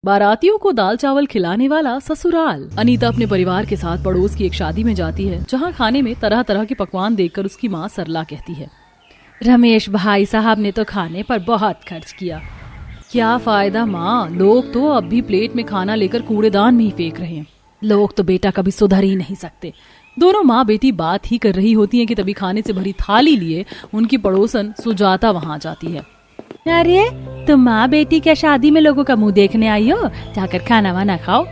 बारातियों को दाल चावल खिलाने वाला ससुराल। अनीता अपने परिवार के साथ पड़ोस की एक शादी में जाती है, जहाँ खाने में तरह तरह के पकवान देखकर उसकी माँ सरला कहती है, रमेश भाई साहब ने तो खाने पर बहुत खर्च किया। क्या फायदा माँ, लोग तो अब भी प्लेट में खाना लेकर कूड़ेदान में ही फेंक रहे हैं। लोग तो बेटा कभी सुधर ही नहीं सकते। दोनों माँ बेटी बात ही कर रही होती हैं कि तभी खाने से भरी थाली लिए उनकी पड़ोसन सुजाता वहाँ जाती है। अरे तुम माँ बेटी क्या शादी में लोगों का मुंह देखने आई हो? जाकर खाना वाना खाओ।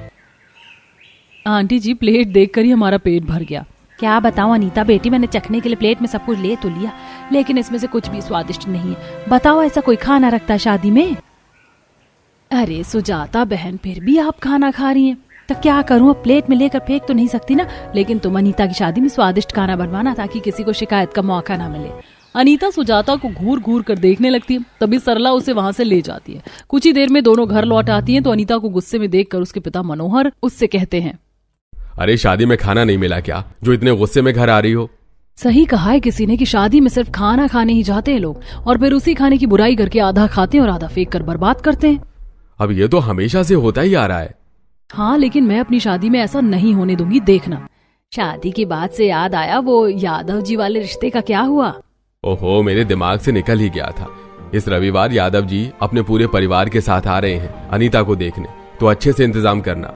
आंटी जी, प्लेट देखकर ही हमारा पेट भर गया। क्या बताऊं अनीता बेटी, मैंने चखने के लिए प्लेट में सब कुछ ले तो लिया, लेकिन इसमें से कुछ भी स्वादिष्ट नहीं है। बताओ ऐसा कोई खाना रखता है शादी में? अरे सुजाता बहन, फिर भी आप खाना खा रही हैं तो क्या करूं, अब प्लेट में लेकर फेंक तो नहीं सकती ना। लेकिन तुम अनीता की शादी में स्वादिष्ट खाना बनवाना ताकि किसी को शिकायत का मौका ना मिले। अनीता सुजाता को घूर घूर कर देखने लगती है, तभी सरला उसे वहां से ले जाती है। कुछ ही देर में दोनों घर लौट आती हैं तो अनीता को गुस्से में देखकर उसके पिता मनोहर उससे कहते हैं, अरे शादी में खाना नहीं मिला क्या, जो इतने गुस्से में घर आ रही हो? सही कहा है किसी ने कि शादी में सिर्फ खाना खाने ही जाते हैं लोग, और फिर उसी खाने की बुराई करके आधा खाते हैं और आधा फेंक कर बर्बाद करते हैं। अब ये तो हमेशा से होता ही आ रहा है। हाँ, लेकिन मैं अपनी शादी में ऐसा नहीं होने दूंगी, देखना। शादी की बात से याद आया, वो यादव जी वाले रिश्ते का क्या हुआ? ओहो, मेरे दिमाग से निकल ही गया था। इस रविवार यादव जी अपने पूरे परिवार के साथ आ रहे हैं अनीता को देखने, तो अच्छे से इंतजाम करना।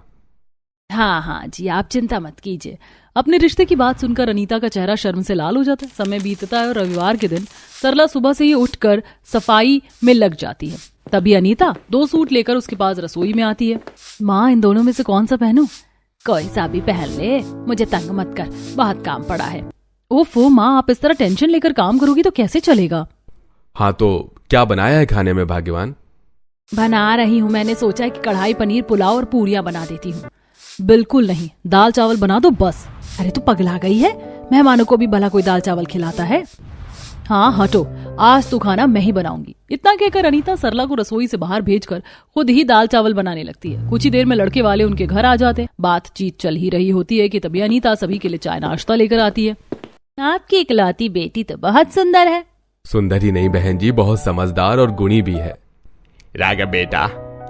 हाँ जी, आप चिंता मत कीजिए। अपने रिश्ते की बात सुनकर अनीता का चेहरा शर्म से लाल हो जाता है। समय बीतता है और रविवार के दिन सरला सुबह से ही उठकर सफाई में लग जाती है। तभी अनीता 2 सूट लेकर उसके पास रसोई में आती है। माँ, इन दोनों में से कौन सा पहनूं? कोई सा भी पहन ले, मुझे तंग मत कर, बहुत काम पड़ा है। ओफो माँ, आप इस तरह टेंशन लेकर काम करोगी तो कैसे चलेगा? हाँ तो क्या बनाया है खाने में भाग्यवान? बना रही हूँ, मैंने सोचा है कि कढ़ाई पनीर, पुलाव और पूरियां बना देती हूँ। बिल्कुल नहीं, दाल चावल बना दो बस। अरे तू पगला गई है? मेहमानों को भी भला कोई दाल चावल खिलाता है? हाँ हटो, आज तो खाना मैं ही बनाऊंगी। इतना कहकर अनीता सरला को रसोई से बाहर भेजकर खुद ही दाल चावल बनाने लगती है। कुछ ही देर में लड़के वाले उनके घर आ जाते हैं। बातचीत चल ही रही होती है कि तभी अनीता सभी के लिए चाय नाश्ता लेकर आती है। आपकी इकलौती बेटी तो बहुत सुंदर है। सुंदर ही नहीं बहन जी, बहुत समझदार और गुणी भी है। राघव बेटा,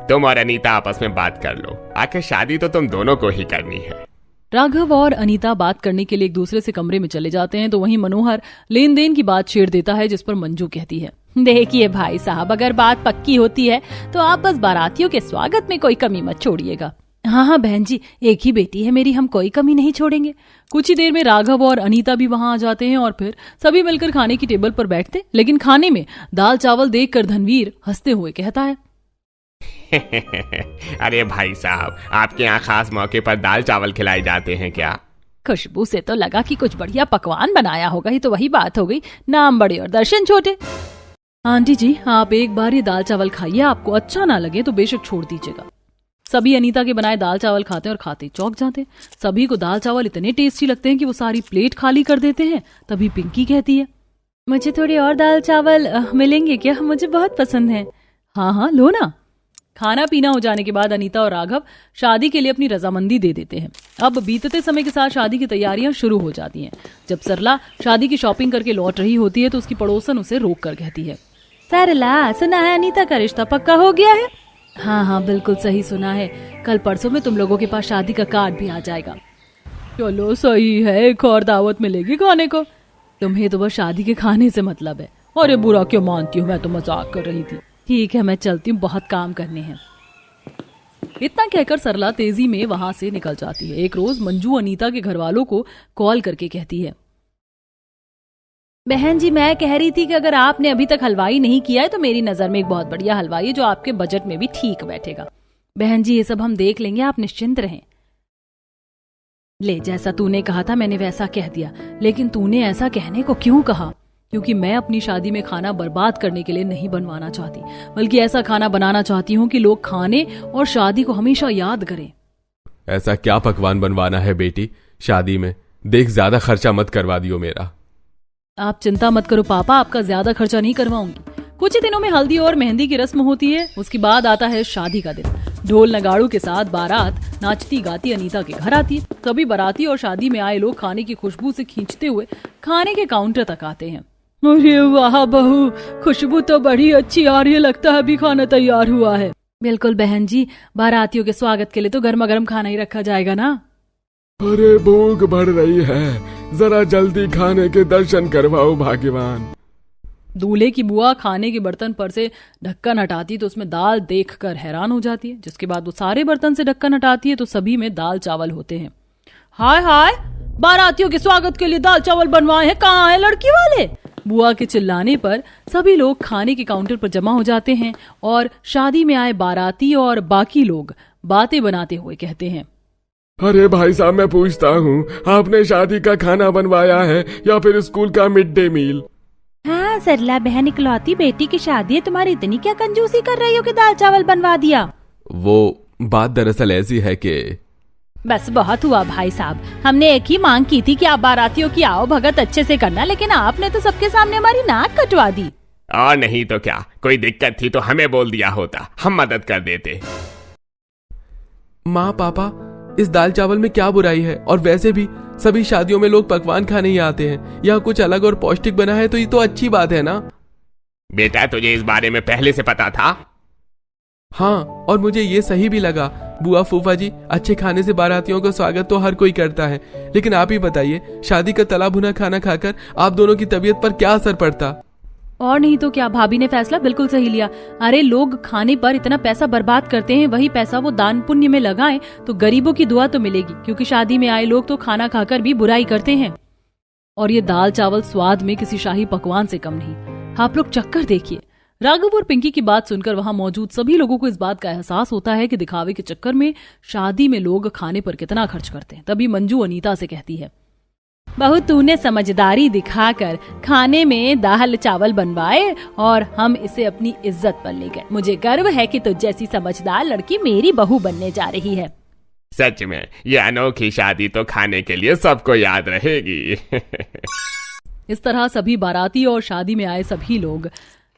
तुम और अनीता आपस में बात कर लो, आखिर शादी तो तुम दोनों को ही करनी है। राघव और अनीता बात करने के लिए एक दूसरे से कमरे में चले जाते हैं तो वहीं मनोहर लेन देन की बात छेड़ देता है, जिस पर मंजू कहती है, देखिए भाई साहब, अगर बात पक्की होती है तो आप बस बारातियों के स्वागत में कोई कमी मत छोड़िएगा। हाँ बहन जी, एक ही बेटी है मेरी, हम कोई कमी नहीं छोड़ेंगे। कुछ ही देर में राघव और अनीता भी वहां आ जाते हैं और फिर सभी मिलकर खाने की टेबल पर बैठते। लेकिन खाने में दाल चावल देखकर धनवीर हंसते हुए कहता है, अरे भाई साहब, आपके यहाँ खास मौके पर दाल चावल खिलाए जाते हैं क्या? खुशबू से तो लगा कि कुछ बढ़िया पकवान बनाया होगा, ही तो वही बात हो गई, नाम बड़े और दर्शन छोटे। आंटी जी, आप एक बार ये दाल चावल खाइए, आपको अच्छा ना लगे तो बेशक छोड़ दीजिएगा। सभी अनीता के बनाए दाल चावल खाते और खाते चौंक जाते। सभी को दाल चावल इतने टेस्टी लगते हैं कि वो सारी प्लेट खाली कर देते हैं। तभी पिंकी कहती है, मुझे थोड़ी और दाल चावल मिलेंगे क्या? मुझे बहुत पसंद है। हाँ लो ना। खाना पीना हो जाने के बाद अनीता और राघव शादी के लिए अपनी रजामंदी दे देते हैं। अब बीतते समय के साथ शादी की तैयारियां शुरू हो जाती हैं। जब सरला शादी की शॉपिंग करके लौट रही होती है तो उसकी पड़ोसन उसे रोक कर कहती है, सरला, सुना है अनीता का रिश्ता पक्का हो गया है? हाँ बिल्कुल सही सुना है, कल परसों में तुम लोगों के पास शादी का कार्ड भी आ जाएगा। चलो सही है, एक और दावत मिलेगी खाने को। तुम्हें तो बस शादी के खाने से मतलब है। अरे बुरा क्यों मानती हूँ, मैं तो मजाक कर रही थी। ठीक है, मैं चलती हूँ, बहुत काम करने हैं। इतना कहकर सरला तेजी में वहां से निकल जाती है। एक रोज मंजू अनीता के घर वालों को कॉल करके कहती है, बहन जी, मैं कह रही थी कि अगर आपने अभी तक हलवाई नहीं किया है तो मेरी नजर में एक बहुत बढ़िया हलवाई है जो आपके बजट में भी ठीक बैठेगा। बहन जी, ये सब हम देख लेंगे, आप निश्चिंत रहें। ले, जैसा तूने कहा था मैंने वैसा कह दिया, लेकिन तूने ऐसा कहने को क्यों कहा? क्योंकि मैं अपनी शादी में खाना बर्बाद करने के लिए नहीं बनवाना चाहती, बल्कि ऐसा खाना बनाना चाहती हूँ कि लोग खाने और शादी को हमेशा याद करें। ऐसा क्या पकवान बनवाना है बेटी शादी में? देख, ज्यादा खर्चा मत करवा दियो मेरा। आप चिंता मत करो पापा, आपका ज्यादा खर्चा नहीं करवाऊंगी। कुछ ही दिनों में हल्दी और मेहंदी की रस्म होती है। उसके बाद आता है शादी का दिन। ढोल नगाड़ों के साथ बारात नाचती गाती अनीता के घर आती है। सभी बाराती और शादी में आए लोग खाने की खुशबू से खींचते हुए खाने के काउंटर तक आते हैं। अरे वाह बहू, खुशबू तो बड़ी अच्छी आ रही है, लगता है अभी खाना तैयार हुआ है। बिल्कुल बहन जी, बारातियों के स्वागत के लिए तो गर्मा गर्म खाना ही रखा जाएगा ना। अरे भूख बढ़ रही है, जरा जल्दी खाने के दर्शन करवाओ भाग्यवान। दूल्हे की बुआ खाने के बर्तन पर से ढक्कन हटाती तो उसमें दाल देखकर हैरान हो जाती है। जिसके बाद वो सारे बर्तन से ढक्कन हटाती है तो सभी में दाल चावल होते हैं। हाय हाय, बारातियों के स्वागत के लिए दाल चावल बनवाए हैं, कहाँ है लड़की वाले? बुआ के चिल्लाने पर सभी लोग खाने के काउंटर पर जमा हो जाते हैं और शादी में आए बाराती और बाकी लोग बातें बनाते हुए कहते हैं, अरे भाई साहब, मैं पूछता हूँ, आपने शादी का खाना बनवाया है या फिर स्कूल का मिड डे मील? हाँ सरला बहन, इकलौती बेटी की शादी है, तुम्हारी इतनी क्या कंजूसी कर रही हो कि दाल चावल बनवा दिया? वो बात दरअसल ऐसी है कि बस बहुत हुआ भाई साहब, हमने एक ही मांग की थी कि आप बारातियों की आओ भगत अच्छे से करना, लेकिन आपने तो सबके सामने हमारी नाक कटवा दी। और नहीं तो क्या, कोई दिक्कत थी तो हमें बोल दिया होता, हम मदद कर देते। माँ पापा, इस दाल चावल में क्या बुराई है? और वैसे भी सभी शादियों में लोग पकवान खाने ही आते हैं, यहाँ कुछ अलग और पौष्टिक बना है तो ये तो अच्छी बात है ना। बेटा, तुझे इस बारे में पहले से पता था? हाँ, और मुझे ये सही भी लगा। बुआ फूफा जी, अच्छे खाने से बारातियों का स्वागत तो हर कोई करता है, लेकिन आप ही बताइए, शादी का तला भुना खाना खाकर आप दोनों की तबीयत पर क्या असर पड़ता? और नहीं तो क्या, भाभी ने फैसला बिल्कुल सही लिया। अरे लोग खाने पर इतना पैसा बर्बाद करते हैं, वही पैसा वो दान पुण्य में लगाएं तो गरीबों की दुआ तो मिलेगी, क्योंकि शादी में आए लोग तो खाना खाकर भी बुराई करते हैं। और ये दाल चावल स्वाद में किसी शाही पकवान से कम नहीं। आप लोग चक्कर देखिए। राघव और पिंकी की बात सुनकर वहां मौजूद सभी लोगों को इस बात का एहसास होता है कि दिखावे के चक्कर में शादी में लोग खाने पर कितना खर्च करते हैं। तभी मंजू अनीता से कहती है, बहू तूने समझदारी दिखाकर खाने में दाल चावल बनवाए और हम इसे अपनी इज्जत पर ले गए। मुझे गर्व है कि तुझ जैसी समझदार लड़की मेरी बहू बनने जा रही है। सच में ये अनोखी शादी तो खाने के लिए सबको याद रहेगी। इस तरह सभी बाराती और शादी में आए सभी लोग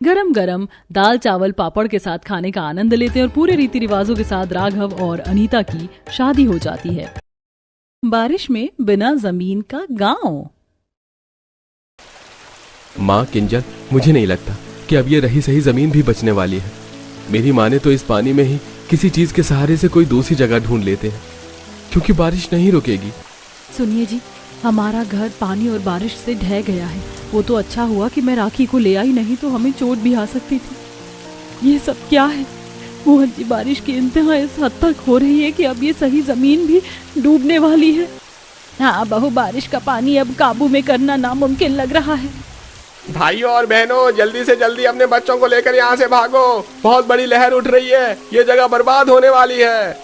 गरम गरम दाल चावल पापड़ के साथ खाने का आनंद लेते हैं और पूरे रीति रिवाजों के साथ राघव और अनीता की शादी हो जाती है। बारिश में बिना जमीन का गांव। माँ किंजल, मुझे नहीं लगता कि अब ये रही सही जमीन भी बचने वाली है। मेरी माँ ने तो इस पानी में ही किसी चीज के सहारे से कोई दूसरी जगह ढूंढ लेते हैं, क्योंकि बारिश नहीं रुकेगी। सुनिए जी, हमारा घर पानी और बारिश से ढह गया है। वो तो अच्छा हुआ कि मैं राखी को ले आई, नहीं तो हमें चोट भी आ सकती थी। ये सब क्या है मोहन जी? बारिश की इंतहा इस हद तक हो रही है कि अब ये सही जमीन भी डूबने वाली है। हाँ बहू, बारिश का पानी अब काबू में करना नामुमकिन लग रहा है। भाइयों और बहनों, जल्दी से जल्दी अपने बच्चों को लेकर यहाँ से भागो, बहुत बड़ी लहर उठ रही है, ये जगह बर्बाद होने वाली है।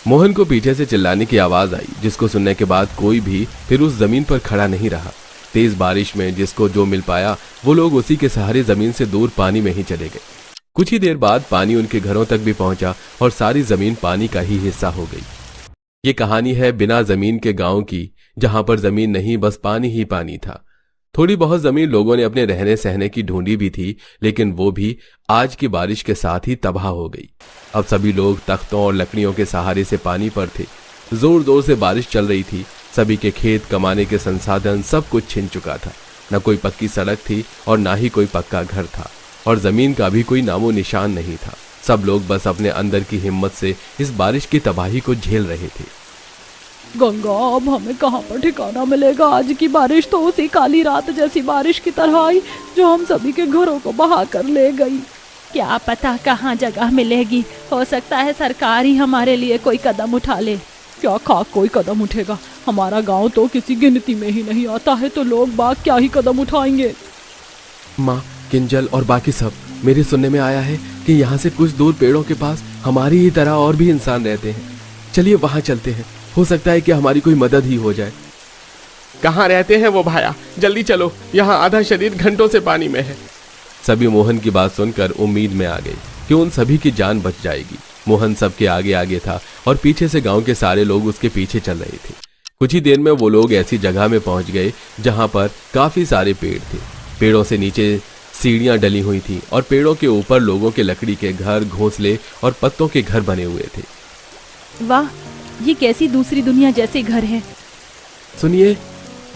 मोहन को पीछे से चिल्लाने की आवाज आई, जिसको सुनने के बाद कोई भी फिर उस जमीन पर खड़ा नहीं रहा। तेज बारिश में जिसको जो मिल पाया वो लोग उसी के सहारे जमीन से दूर पानी में ही चले गए। कुछ ही देर बाद पानी उनके घरों तक भी पहुंचा और सारी जमीन पानी का ही हिस्सा हो गई। ये कहानी है बिना जमीन के गांव की, जहां पर जमीन नहीं, बस पानी ही पानी था। थोड़ी बहुत जमीन लोगों ने अपने रहने सहने की ढूंढी भी थी, लेकिन वो भी आज की बारिश के साथ ही तबाह हो गई। अब सभी लोग तख्तों और लकड़ियों के सहारे से पानी पर थे। जोर जोर से बारिश चल रही थी। सभी के खेत, कमाने के संसाधन सब कुछ छिन चुका था। न कोई पक्की सड़क थी और ना ही कोई पक्का घर था, और जमीन का भी कोई नामो निशान नहीं था। सब लोग बस अपने अंदर की हिम्मत से इस बारिश की तबाही को झेल रहे थे। गंगा, अब हमें कहाँ पर ठिकाना मिलेगा? आज की बारिश तो उसी काली रात जैसी बारिश की तरह आई जो हम सभी के घरों को बहा कर ले गई। क्या पता कहाँ जगह मिलेगी, हो सकता है सरकार ही हमारे लिए कोई कदम उठा ले। क्या खाक कोई कदम उठेगा? हमारा गांव तो किसी गिनती में ही नहीं आता है, तो लोग बाग क्या ही कदम उठाएंगे। माँ, किंजल और बाकी सब, मेरे सुनने में आया है कि यहाँ से कुछ दूर पेड़ों के पास हमारी ही तरह और भी इंसान रहते हैं। चलिए वहां चलते हैं, हो सकता है कि हमारी कोई मदद ही हो जाए। कहाँ रहते हैं वो भाया? जल्दी चलो, यहाँ आधा शरीर घंटों से पानी में है। सभी मोहन की बात सुनकर उम्मीद में आ गई कि उन सभी की जान बच जाएगी। मोहन सबके आगे आगे था और पीछे से गांव के सारे लोग उसके पीछे चल रहे थे। कुछ ही देर में वो लोग ऐसी जगह में पहुंच गए जहां पर काफी सारे पेड़ थे। पेड़ों से नीचे सीढ़ियां डली हुई थी और पेड़ों के ऊपर लोगों के लकड़ी के घर, घोंसले और पत्तों के घर बने हुए थे। वाह, ये कैसी दूसरी दुनिया जैसे घर है। सुनिए,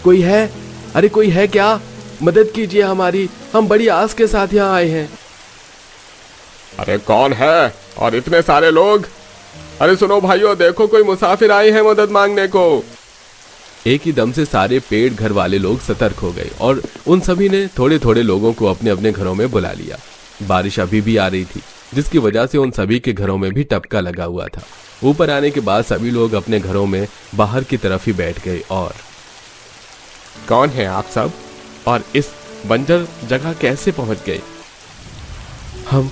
कोई है? अरे कोई है क्या? मदद कीजिए हमारी, हम बड़ी आस के साथ यहाँ आए हैं। अरे कौन है? और इतने सारे लोग। अरे सुनो भाइयों, देखो कोई मुसाफिर आए हैं मदद मांगने को। एक ही दम से सारे पेड़ घर वाले लोग सतर्क हो गए और उन सभी ने थोड़े थोड़े लोगों को अपने अपने घरों में बुला लिया। बारिश अभी भी आ रही थी, जिसकी वजह से उन सभी के घरों में भी टपका लगा हुआ था। ऊपर आने के बाद सभी लोग अपने घरों में बाहर की तरफ ही बैठ गए। और कौन है आप सब और इस बंजर जगह कैसे पहुंच गए? हम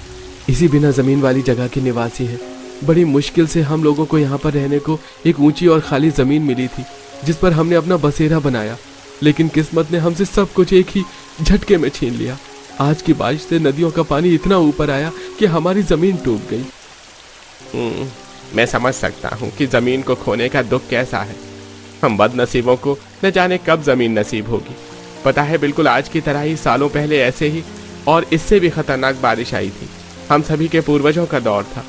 इसी बिना जमीन वाली जगह के निवासी हैं। बड़ी मुश्किल से हम लोगों को यहाँ पर रहने को एक ऊंची और खाली जमीन मिली थी, जिस पर हमने अपना बसेरा बनाया। लेकिन किस्मत ने हमसे सब कुछ एक ही झटके में छीन लिया। आज की बारिश से नदियों का पानी इतना ऊपर आया कि हमारी जमीन डूब गई। मैं समझ सकता हूँ कि जमीन को खोने का दुख कैसा है। हम बदनसीबों को न जाने कब जमीन नसीब होगी। पता है, बिल्कुल आज की तरह ही सालों पहले ऐसे ही और इससे भी खतरनाक बारिश आई थी। हम सभी के पूर्वजों का दौर था।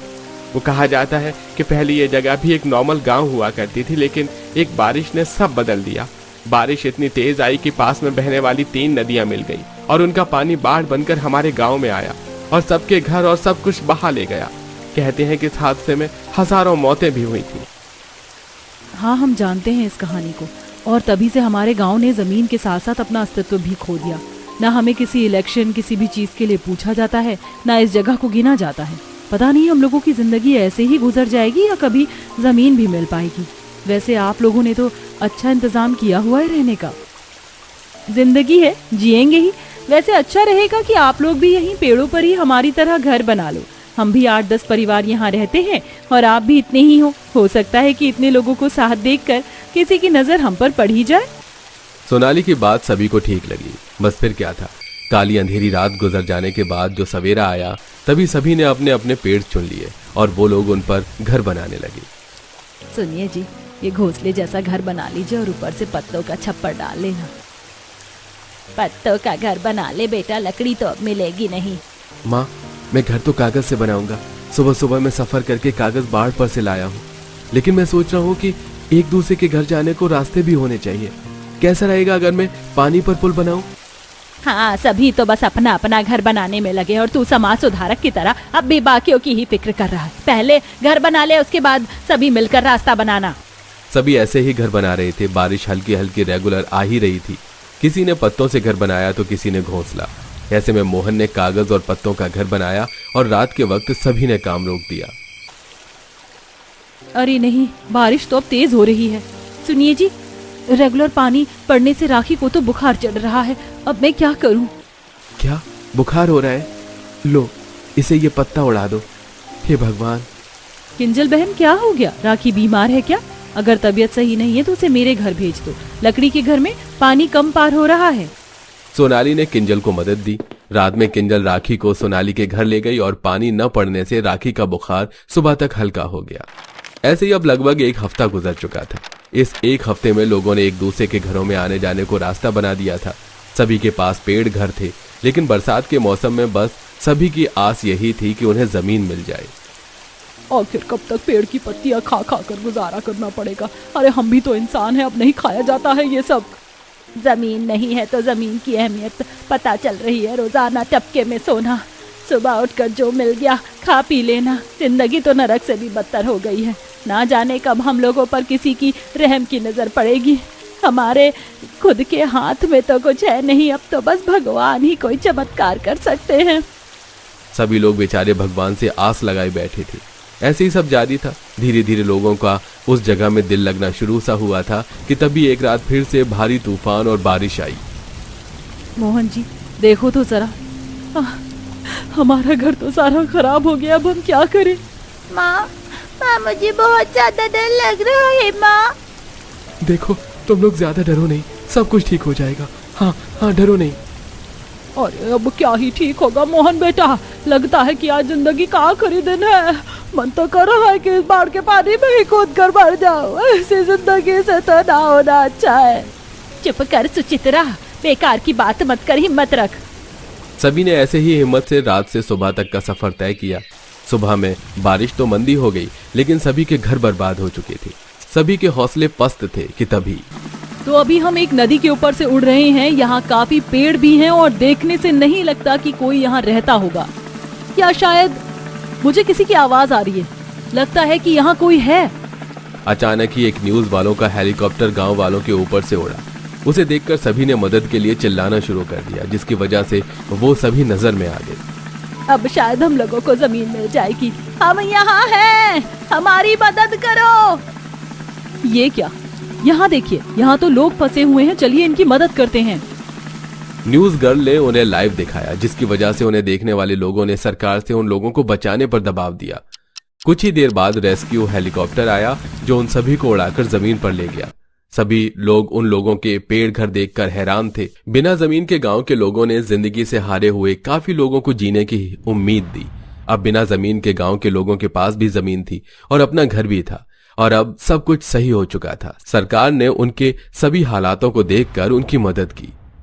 वो कहा जाता है कि पहले ये जगह भी एक नॉर्मल गांव हुआ करती थी, लेकिन एक बारिश ने सब बदल दिया। बारिश इतनी तेज आई कि पास में बहने वाली 3 नदियां मिल गई और उनका पानी बाढ़ बनकर हमारे गांव में आया और सबके घर और सब कुछ बहा ले गया। कहते हैं कि इस हादसे में हजारों मौतें भी हुई थी। हाँ, हम जानते हैं इस कहानी को। और तभी से हमारे गांव ने जमीन के साथ साथ अपना अस्तित्व भी खो दिया। ना हमें किसी इलेक्शन, किसी भी चीज के लिए पूछा जाता है, ना इस जगह को गिना जाता है। पता नहीं हम लोगों की जिंदगी ऐसे ही गुजर जाएगी या कभी जमीन भी मिल पाएगी। वैसे आप लोगों ने तो अच्छा इंतजाम किया हुआ है रहने का। जिंदगी है, जिएंगे ही। वैसे अच्छा रहेगा कि आप लोग भी यहीं पेड़ों पर ही हमारी तरह घर बना लो। हम भी 8-10 परिवार यहाँ रहते हैं और आप भी इतने ही हो सकता है कि इतने लोगों को साथ देखकर किसी की नजर हम पर पड़ ही जाए। सोनाली की बात सभी को ठीक लगी। बस फिर क्या था, काली अंधेरी रात गुजर जाने के बाद जो सवेरा आया, तभी सभी ने अपने अपने पेड़ चुन लिए और वो लोग उन पर घर बनाने लगे। सुनिए जी, ये घोंसले जैसा घर बना लीजिए और ऊपर से पत्तों का छप्पर डाल लेना। पत्तों का घर बना ले बेटा, लकड़ी तो अब मिलेगी नहीं। माँ, मैं घर तो कागज से बनाऊंगा। सुबह सुबह मैं सफर करके कागज बाढ़ पर से लाया हूँ, लेकिन मैं सोच रहा हूँ कि एक दूसरे के घर जाने को रास्ते भी होने चाहिए। कैसा रहेगा अगर मैं पानी पर पुल बनाऊं? हाँ, सभी तो बस अपना अपना घर बनाने में लगे और तू समाज सुधारक की तरह अब भी बाकियों की ही फिक्र कर रहा है। पहले घर बना ले, उसके बाद सभी मिलकर रास्ता बनाना। सभी ऐसे ही घर बना रहे थे। बारिश हल्की हल्की रेगुलर आ ही रही थी। किसी ने पत्तों से घर बनाया तो किसी ने घोंसला। ऐसे में मोहन ने कागज और पत्तों का घर बनाया और रात के वक्त सभी ने काम रोक दिया। अरे नहीं, बारिश तो अब तेज हो रही है। सुनिए जी, रेगुलर पानी पड़ने से राखी को तो बुखार चढ़ रहा है। अब मैं क्या करूं? क्या बुखार हो रहा है? लो, इसे ये पत्ता उड़ा दो। हे भगवान। किंजल बहन, क्या हो गया? राखी बीमार है क्या? अगर तबीयत सही नहीं है तो उसे मेरे घर भेज दो। लकड़ी के घर में पानी कम पार हो रहा है। सोनाली ने किंजल को मदद दी। रात में किंजल राखी को सोनाली के घर ले गई और पानी न पड़ने से राखी का बुखार सुबह तक हल्का हो गया। ऐसे ही अब लगभग 1 हफ्ता गुजर चुका था। इस 1 हफ्ते में लोगों ने एक दूसरे के घरों में आने जाने को रास्ता बना दिया था। सभी के पास पेड़ घर थे, लेकिन बरसात के मौसम में बस सभी की आस यही थी कि उन्हें जमीन मिल जाए। आखिर कब तक पेड़ की पत्तियां खा खा कर गुजारा करना पड़ेगा? अरे हम भी तो इंसान हैं, अब नहीं खाया जाता है ये सब। जमीन नहीं है तो जमीन की अहमियत पता चल रही है। रोजाना टपके में सोना, सुबह उठकर जो मिल गया खा पी लेना। जिंदगी तो नरक से भी बदतर हो गई है। ना जाने कब हम लोगों पर किसी की रहम की नजर पड़ेगी। हमारे खुद के हाथ में तो कुछ है नहीं, अब तो बस भगवान ही कोई चमत्कार कर सकते हैं। सभी लोग बेचारे भगवान से आस लगाए बैठे थे। ऐसे ही सब जारी था। धीरे धीरे लोगों का उस जगह में दिल लगना शुरू सा हुआ था कि तभी एक रात फिर से भारी तूफान और बारिश आई। मोहन जी, देखो तो जरा, हमारा घर तो सारा खराब हो गया। अब हम क्या करें? माँ, मुझे बहुत ज्यादा डर लग रहा है। माँ देखो, तुम लोग ज्यादा डरो नहीं, सब कुछ ठीक हो जाएगा। हाँ हाँ, डरो नहीं। अरे अब क्या ही ठीक होगा मोहन बेटा, लगता है कि आज जिंदगी का आखिरी दिन है। मन तो कर रहा है कि इस बाढ़ के पानी में ही कूद कर मर जाओ। ऐसी जिंदगी से तो ना होना अच्छा है। चुप कर सुचित्रा, बेकार की बात मत कर, हिम्मत रख। सभी ने ऐसे ही हिम्मत से रात से सुबह तक का सफर तय किया। सुबह में बारिश तो मंदी हो गई, लेकिन सभी के घर बर्बाद हो चुके थे। सभी के हौसले पस्त थे कि तभी तो अभी हम एक नदी के ऊपर से उड़ रहे हैं। यहाँ काफी पेड़ भी हैं और देखने से नहीं लगता कि कोई यहाँ रहता होगा। या शायद मुझे किसी की आवाज आ रही है। लगता है कि यहाँ कोई है। अचानक ही एक न्यूज वालों का हेलीकॉप्टर गांव वालों के ऊपर से उड़ा। उसे देखकर सभी ने मदद के लिए चिल्लाना शुरू कर दिया, जिसकी वजह से वो सभी नजर में आ गए। अब शायद हम लोगों को जमीन मिल जाएगी। हम यहाँ हैं, हमारी मदद करो। ये क्या? यहाँ देखिए, यहाँ तो लोग फंसे हुए हैं। चलिए इनकी मदद करते हैं। न्यूज गर्ल ने उन्हें लाइव दिखाया, जिसकी वजह से उन्हें देखने वाले लोगों ने सरकार से उन लोगों को बचाने पर दबाव दिया। कुछ ही देर बाद रेस्क्यू हेलीकॉप्टर आया, जो उन सभी को उड़ाकर जमीन पर ले गया। सभी लोग उन लोगों के पेड़ घर देखकर हैरान थे। बिना जमीन के गांव के लोगों ने जिंदगी से हारे हुए काफी लोगों को जीने की उम्मीद दी। अब बिना जमीन के गांव के लोगों के पास भी जमीन थी और अपना घर भी था, और अब सब कुछ सही हो चुका था। सरकार ने उनके सभी हालातों को देखकर उनकी मदद की।